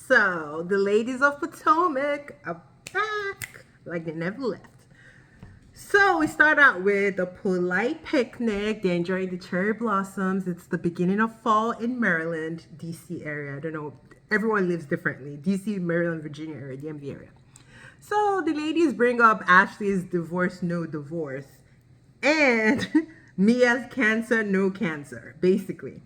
So, the ladies of Potomac are back like they never left. So, we start out with a polite picnic. They're enjoying the cherry blossoms. It's the beginning of fall in Maryland, DC area. I don't know. Everyone lives differently. DC, Maryland, Virginia area, DMV area. So, the ladies bring up Ashley's divorce, no divorce. And Mia's cancer, no cancer, basically.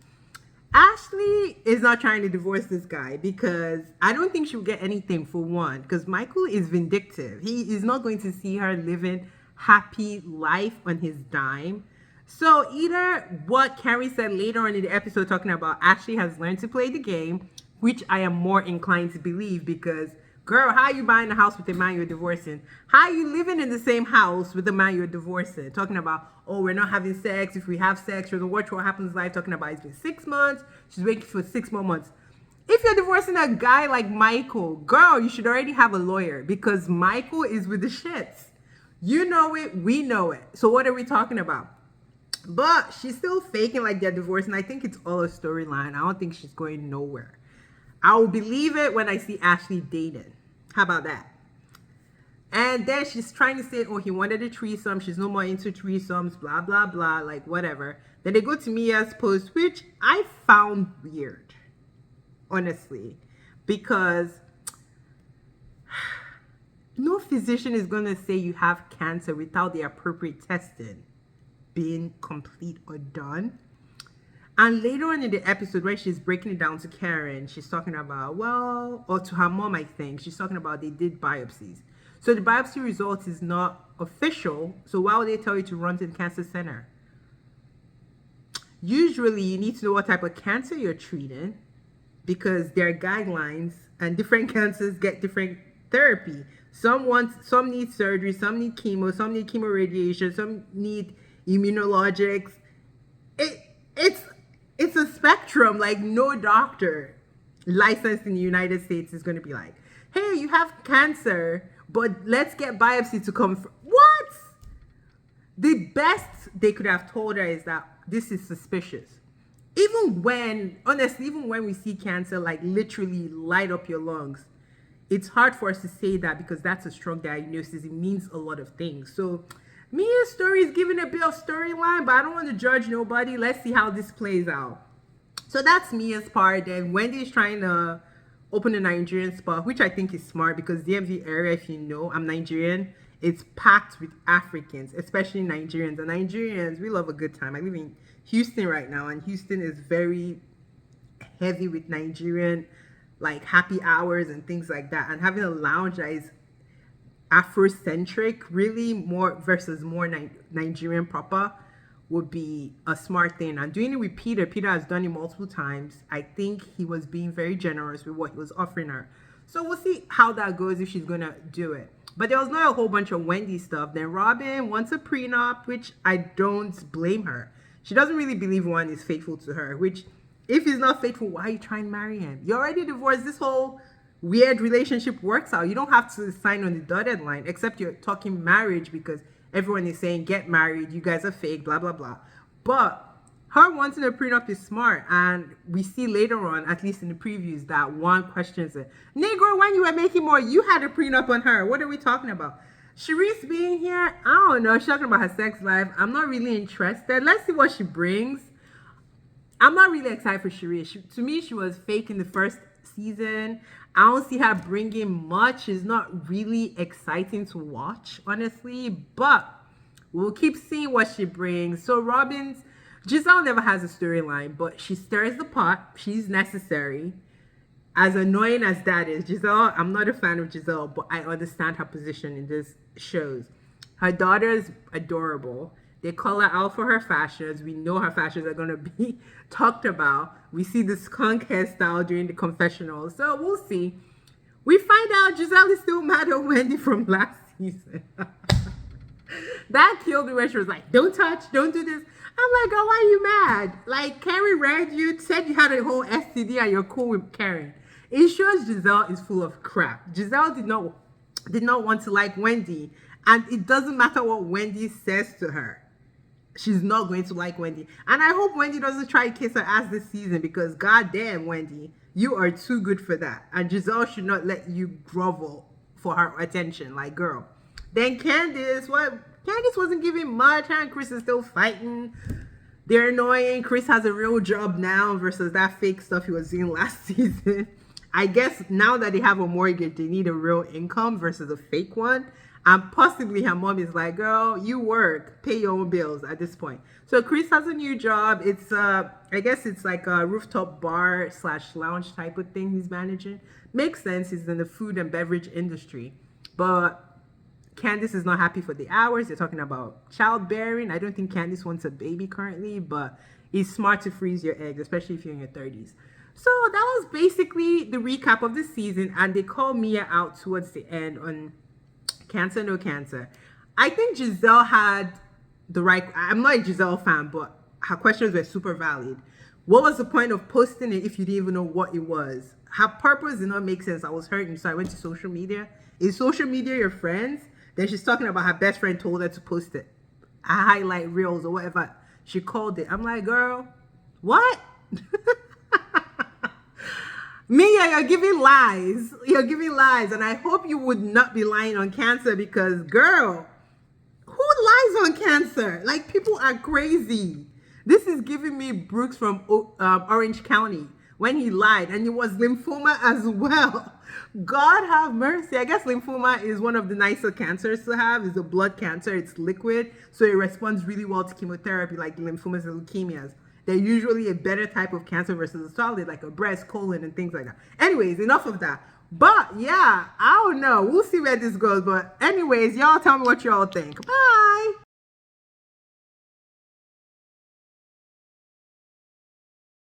Ashley is not trying to divorce this guy because I don't think she'll get anything for one. Because Michael is vindictive. He is not going to see her living happy life on his dime. So either what Carrie said later on in the episode talking about Ashley has learned to play the game, which I am more inclined to believe because girl, how are you buying a house with the man you're divorcing? How are you living in the same house with the man you're divorcing? Talking about, oh, we're not having sex. If we have sex, we're going to watch what happens live. Talking about it's been 6 months. She's waiting for 6 more months. If you're divorcing a guy like Michael, girl, you should already have a lawyer because Michael is with the shits. You know it. We know it. So what are we talking about? But she's still faking like they're divorced. And I think it's all a storyline. I don't think she's going nowhere. I will believe it when I see Ashley dating. How about that? And then she's trying to say, oh, he wanted a threesome. She's no more into threesomes, blah, blah, blah, like whatever. Then they go to Mia's post, which I found weird, honestly, because no physician is going to say you have cancer without the appropriate testing being complete or done. And later on in the episode, when she's breaking it down to Karen, she's talking about, well, or to her mom, I think, she's talking about they did biopsies. So the biopsy result is not official. So why would they tell you to run to the cancer center? Usually, you need to know what type of cancer you're treating because there are guidelines and different cancers get different therapy. Some need surgery, some need chemo, some need chemoradiation, some need immunologics. It's a spectrum. Like no doctor licensed in the United States is going to be like, hey, you have cancer, but let's get biopsy to confirm. What? The best they could have told her is that this is suspicious. Honestly, even when we see cancer like literally light up your lungs, it's hard for us to say that because that's a strong diagnosis. It means a lot of things. So Mia's story is giving a bit of storyline, but I don't want to judge nobody. Let's see how this plays out. So that's Mia's part. Then Wendy's trying to open a Nigerian spot, which I think is smart because DMV area, if you know, I'm Nigerian. It's packed with Africans, especially Nigerians. And Nigerians, we love a good time. I live in Houston right now, and Houston is very heavy with Nigerian, like happy hours and things like that. And having a lounge that is Afrocentric, really more versus more Nigerian proper would be a smart thing. And doing it with Peter has done it multiple times. I think he was being very generous with what he was offering her. So we'll see how that goes if she's gonna do it. But there was not a whole bunch of Wendy stuff. Then Robin wants a prenup, which I don't blame her. She doesn't really believe one is faithful to her, which if he's not faithful, why are you trying to marry him? You're already divorced. This whole weird relationship works out. You don't have to sign on the dotted line, except you're talking marriage because everyone is saying get married, you guys are fake, blah blah blah. But her wanting a prenup is smart, and we see later on, at least in the previews, that one questions it. Negro, when you were making more, you had a prenup on her. What are we talking about? Sharice being here, I don't know. She's talking about her sex life. I'm not really interested. Let's see what she brings. I'm not really excited for Sharice. To me, she was fake in the first season. I don't see her bringing much. It's not really exciting to watch, honestly. But we'll keep seeing what she brings. So Giselle never has a storyline, but she stirs the pot. She's necessary. As annoying as that is, Giselle, I'm not a fan of Giselle, but I understand her position in this shows. Her daughter is adorable. They call her out for her fashions. We know her fashions are going to be talked about. We see the skunk hairstyle during the confessional. So we'll see. We find out Giselle is still mad at Wendy from last season. That killed me when she was like, don't touch, don't do this. I'm like, girl, why are you mad? Like, Karen read you, said you had a whole STD and you're cool with Karen. It shows Giselle is full of crap. Giselle did not want to like Wendy. And it doesn't matter what Wendy says to her. She's not going to like Wendy. And I hope Wendy doesn't try to kiss her ass this season because goddamn, Wendy, You are too good for that. And Giselle should not let you grovel for her attention. Like, girl. Then Candace, what? Candace wasn't giving much. Her and Chris is still fighting. They're annoying. Chris has a real job now versus that fake stuff he was doing last season. I guess now that they have a mortgage, they need a real income versus a fake one. And possibly her mom is like, girl, you work, pay your own bills at this point. So Chris has a new job. It's I guess it's like a rooftop bar / lounge type of thing he's managing. Makes sense. He's in the food and beverage industry. But Candice is not happy for the hours. They're talking about childbearing. I don't think Candice wants a baby currently, but it's smart to freeze your eggs, especially if you're in your 30s. So that was basically the recap of the season. And they called Mia out towards the end on Cancer, No Cancer. I think Giselle had the right... I'm not a Giselle fan, but her questions were super valid. What was the point of posting it if you didn't even know what it was? Her purpose did not make sense. I was hurting, so I went to social media. Is social media your friends? Then she's talking about her best friend told her to post it. A highlight reels or whatever she called it. I'm like, girl, what? Mia, you're giving lies. You're giving lies. And I hope you would not be lying on Cancer because, girl, who lies on Cancer? Like, people are crazy. This is giving me Brooks from Orange County when he lied. And it was lymphoma as well. God have mercy. I guess lymphoma is one of the nicer cancers to have. It's a blood cancer. It's liquid. So it responds really well to chemotherapy like lymphomas and leukemias. They're usually a better type of cancer versus a solid like a breast, colon, and things like that. Anyways, enough of that. But yeah, I don't know. We'll see where this goes. But anyways, y'all tell me what y'all think. Bye.